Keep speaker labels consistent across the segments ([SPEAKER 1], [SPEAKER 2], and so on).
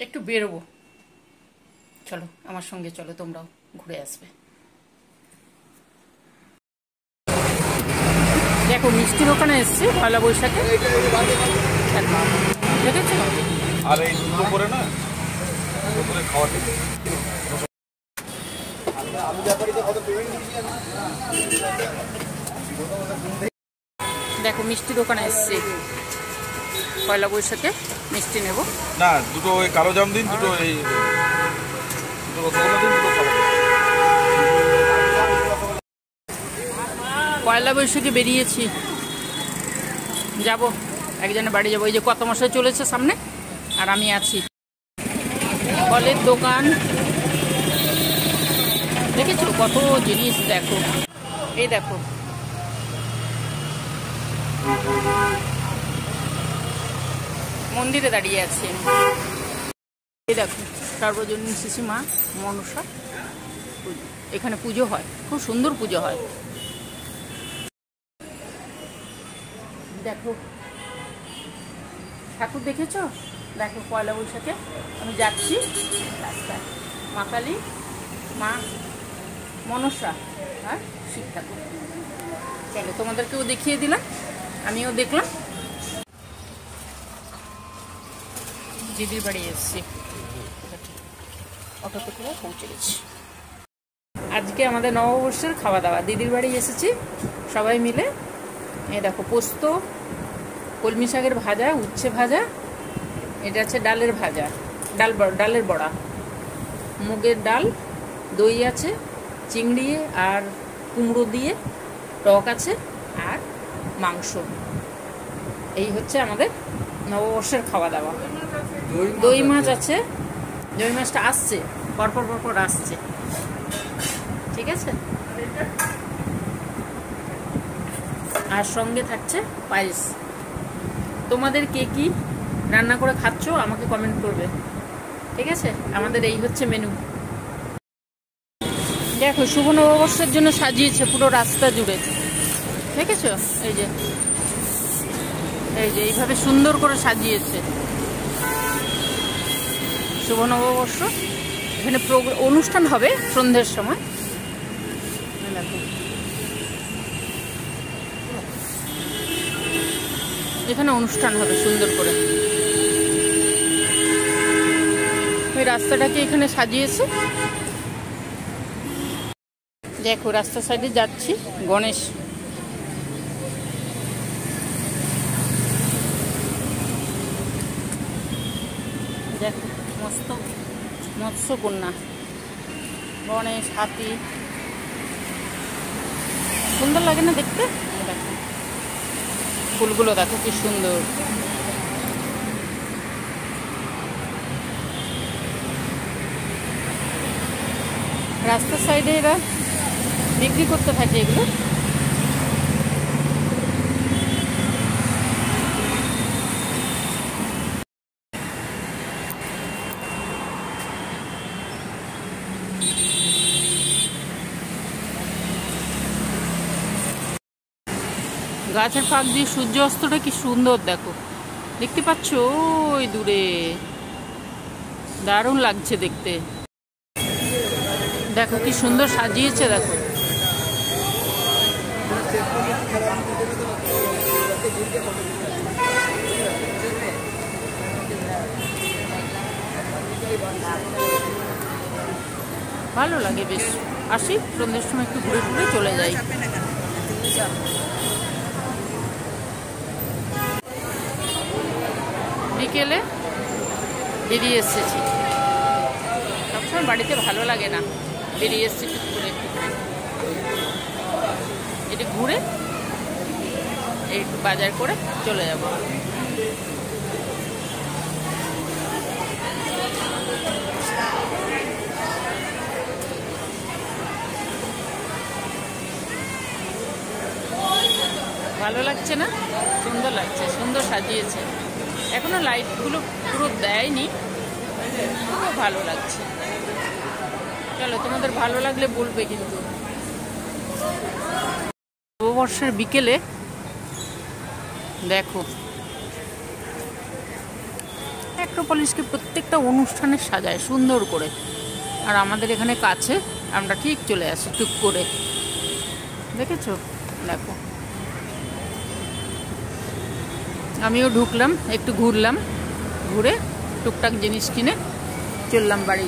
[SPEAKER 1] একটু বেরোবো, চলো আমার সঙ্গে চলো, তোমরাও ঘুরে আসবে। দেখো মিষ্টির ওখানে এসছি পয়লা বৈশাখে, দেখেছো?
[SPEAKER 2] আর এই দুটো করে না খাওয়াতে
[SPEAKER 1] দেখো মিষ্টির দোকানে এসছি পয়লা বৈশাখে, মিষ্টি নেব।
[SPEAKER 2] না, দুটো ওই কালো জাম দিন, দুটো এই দুটো রসগোল্লা দিন, দুটো কালো জাম।
[SPEAKER 1] পয়লা বৈশাখে বেরিয়েছি, যাব একজনের বাড়ি যাবো। এই যে কত মশাই চলেছে সামনে, আর আমি আছি। ফলের দোকান দেখেছো, কত জিনিস দেখো। এই দেখো মন্দিরে দাঁড়িয়ে আছি। এই দেখো সর্বজনীন শিশু মা মনসা, এখানে পুজো হয়, খুব সুন্দর পুজো হয়। দেখো ঠাকুর দেখেছো, দেখো পয়লা বৈশাখে আমি যাচ্ছি রাস্তায়, মা কালী, মা মনসা আর শিব ঠাকুর। চলো তোমাদেরকেও দেখিয়ে দিলাম, আমিও দেখলাম। দিদির বাড়ি এসেছি, অটোতে করে পৌঁছে গেছি। আজকে আমাদের নববর্ষের খাওয়া দাওয়া, দিদির বাড়ি এসেছি সবাই মিলে। এই দেখো পোস্ত, কলমি শাকের ভাজা, উচ্ছে ভাজা, এটা হচ্ছে ডালের ভাজা, ডালের বড়া, মুগের ডাল, দই আছে, চিংড়ি আর কুমড়ো দিয়ে টক আছে, আর মাংস। এই হচ্ছে আমাদের নববর্ষের খাওয়া দাওয়া। দই মাছ আছে, দই মাছটা আসছে পরপর পরপর আসছে, ঠিক আছে। আর সঙ্গে থাকছে পায়েস। তোমাদের কে কি রান্না করে খাচ্ছ আমাকে কমেন্ট করবে, ঠিক আছে। আমাদের এই হচ্ছে মেনু। দেখো শুভ নববর্ষের জন্য সাজিয়েছে পুরো রাস্তা জুড়ে, দেখেছো? এই যে এইভাবে সুন্দর করে সাজিয়েছে শুভ নববর্ষ। এখানে অনুষ্ঠান হবে সন্ধ্যের সময়। দেখো এখানে অনুষ্ঠান হবে সুন্দর করে, ওই রাস্তাটাকে এখানে সাজিয়েছে। দেখো রাস্তার সাইডে যাচ্ছি, গণেশ দেখো, মৎস্যকন্যা, গণেশ, হাতি, সুন্দর লাগে না দেখতে? দেখো ফুলগুলো দেখো কি সুন্দর। রাস্তার সাইডে এরা বিক্রি করতে থাকে এগুলো। গাছের ফাঁক দিয়ে সূর্য অস্তটা কি সুন্দর দেখো, দেখতে পাচ্ছ ওই দূরে, দারুণ লাগছে দেখতে। দেখো কি সুন্দর সাজিয়েছে, দেখো ভালো লাগে বেশ। আসি সন্ধ্যের সময় একটু ঘুরে ঘুরে চলে যাই। বিকেলে বেরিয়ে এসেছি, সবসময় বাড়িতে ভালো লাগে না, বেরিয়ে এসেছি একটু ঘুরে এটি ঘুরে এই বাজার করে চলে যাব। ভালো লাগছে না? সুন্দর লাগছে, সুন্দর সাজিয়েছে। এখনো লাইটগুলো পুরো দেয়নি, খুব ভালো লাগছে। চলো তোমাদের ভালো লাগলে বলবে কিন্তু। নববর্ষের বিকেলে দেখো অ্যাক্রোপলিসকে প্রত্যেকটা অনুষ্ঠানে সাজায় সুন্দর করে। আর আমাদের এখানে কাছে, আমরা ঠিক চলে আসি টুক করে। দেখেছো? দেখো, আমিও ঢুকলাম, একটু ঘুরলাম, ঘুরে টুকটাক জিনিস কিনে চললাম বাড়ি।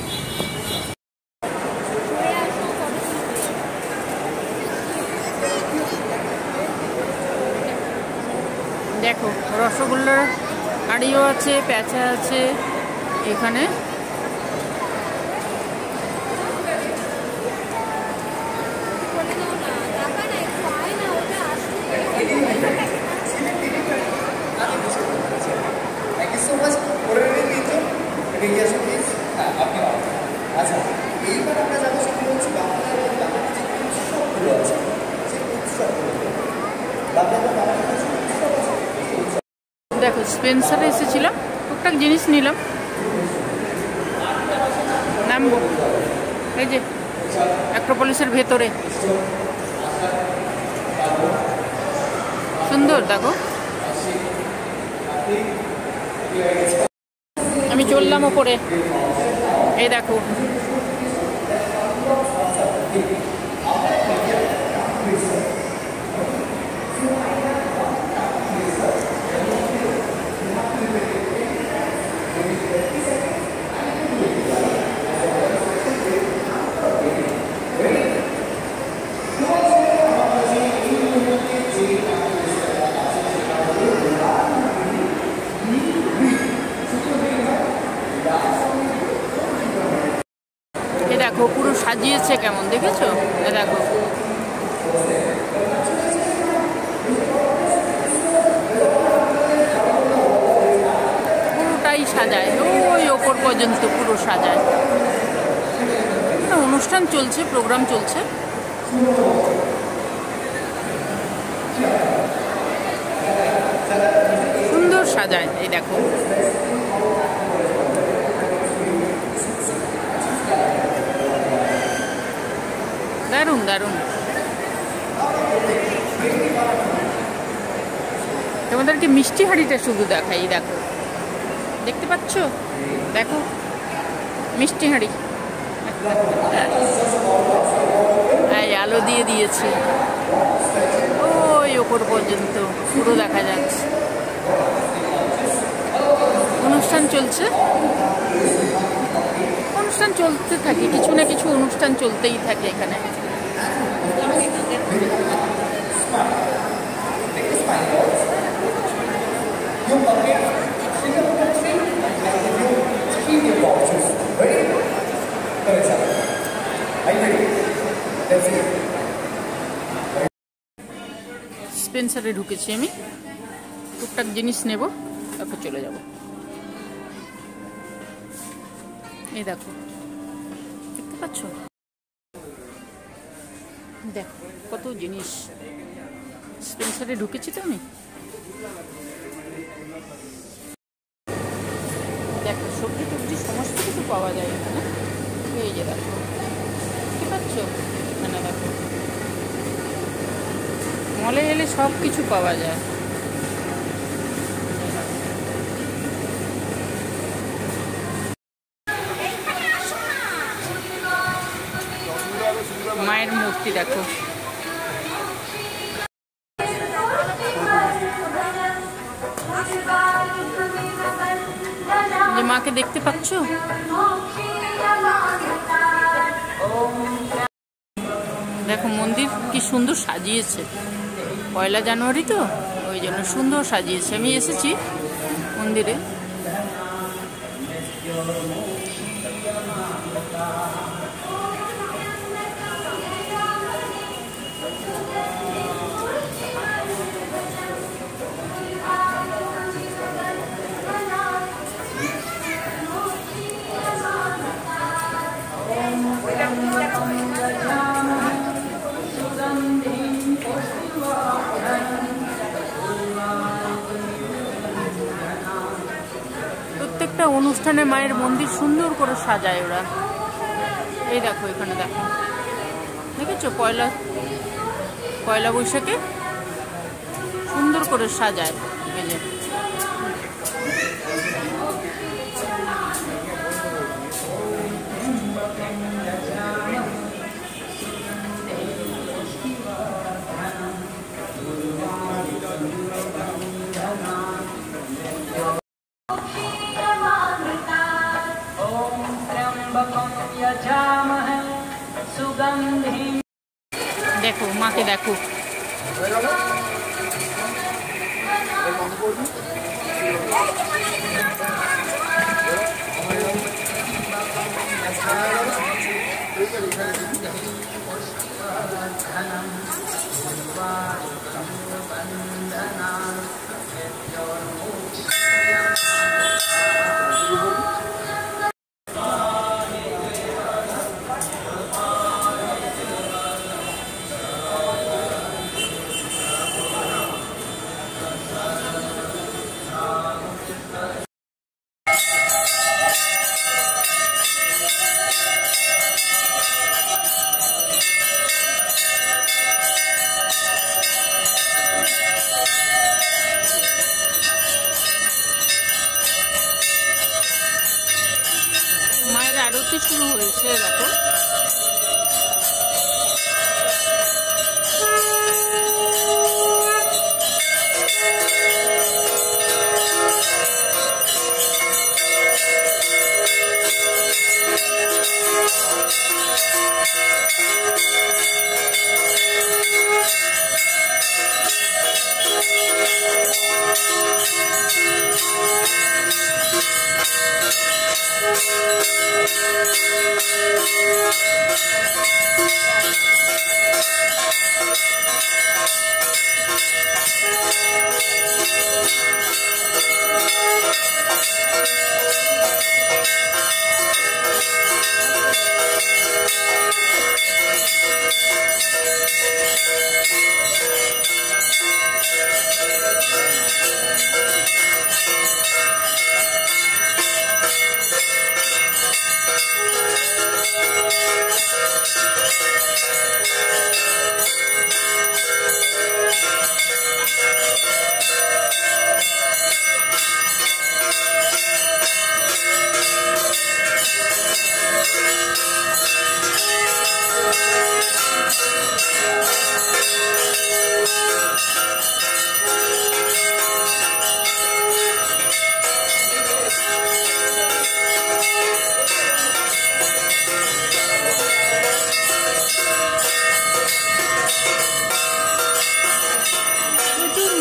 [SPEAKER 1] দেখো রসগোল্লার হাঁড়িও আছে, প্যাঁচা আছে এখানে। দেখো স্পেন্সারে এসেছিলাম, টুকটাক জিনিস নিলাম, নামবো এই যে অ্যাক্রোপলিসের ভেতরে। সুন্দর দেখো। আমি চললাম ওপরে, এই দেখো দেখো পুরো সাজিয়েছে কেমন, দেখেছো? দেখো পুরোটাই সাজায়, ওই ওপর পর্যন্ত পুরো সাজায়। অনুষ্ঠান চলছে, প্রোগ্রাম চলছে। সুন্দর সাজায়, এই দেখো দারুণ দারুণ। তোমাদেরকে মিষ্টি হাঁড়িটা শুধু দেখাই, দেখো দেখতে পাচ্ছ? দেখো মিষ্টি হাঁড়ি, এই আলো দিয়ে দিয়েছে ওই ওপর পর্যন্ত পুরো দেখা যাচ্ছে। অনুষ্ঠান চলছে, অনুষ্ঠান চলতে থাকে, কিছু না কিছু অনুষ্ঠান চলতেই থাকে এখানে। স্পেন্সারে ঢুকেছি আমি, টুকটাক জিনিস নেব, তারপর চলে যাব। এই দেখো, দেখতে পাচ্ছ? দেখো কত জিনিস। স্পেন্সারে ঢুকেছি তো আমি। দেখো সবজি টবজি সমস্ত কিছু পাওয়া যায় এখানে। এই যে দেখো, দেখতে পাচ্ছ? এখানে দেখো মলে এলে সব কিছু পাওয়া যায়। মায়ের মূর্তি দেখো, যে মাকে দেখতে পাচ্ছ? দেখো মন্দির কি সুন্দর সাজিয়েছে, 1 জানুয়ারি তো ওই জন্য সুন্দর সাজিয়েছে। আমি এসেছি মন্দিরে। প্রত্যেকটা অনুষ্ঠানে মায়ের মন্দির সুন্দর করে সাজায় ওরা। এই দেখো এখানে দেখো, দেখেছো? পয়লা বৈশাখে সুন্দর করে সাজায়। এই যে দেখো মাকে দেখো, মায়ের আরতি শুরু হয়েছে দেখো।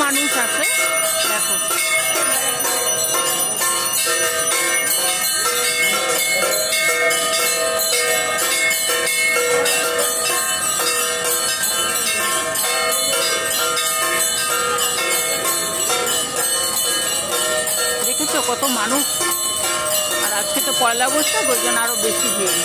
[SPEAKER 1] মানুষ আছে দেখো, দেখেছো কত মানুষ। আর আজকে তো পয়লা বৈশাখ, ওই জন্য আরো বেশি ভিড়।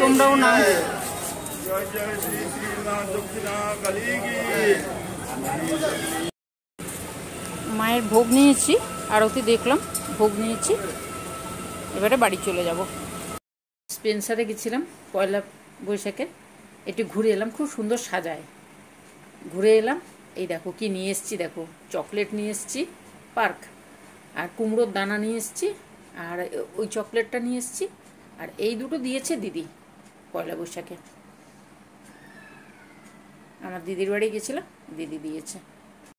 [SPEAKER 1] তোমরাও না মায়ের ভোগ নিয়েছি, আরতি দেখলাম, ভোগ নিয়েছি, এবারে বাড়ি চলে যাব। স্পেন্সারে গেছিলাম পয়লা বৈশাখে, একটু ঘুরে এলাম, খুব সুন্দর সাজায়। ঘুরে এলাম, এই দেখো কি নিয়ে এসছি, দেখো চকলেট নিয়ে এসছি পার্ক, আর কুমড়োর দানা নিয়ে এসছি, আর ওই চকলেটটা নিয়ে এসছি, আর এই দুটো দিয়েছে দিদি পয়লা বৈশাখে। আমার দিদির বাড়ি গেছিলাম, দিদি দিয়েছে।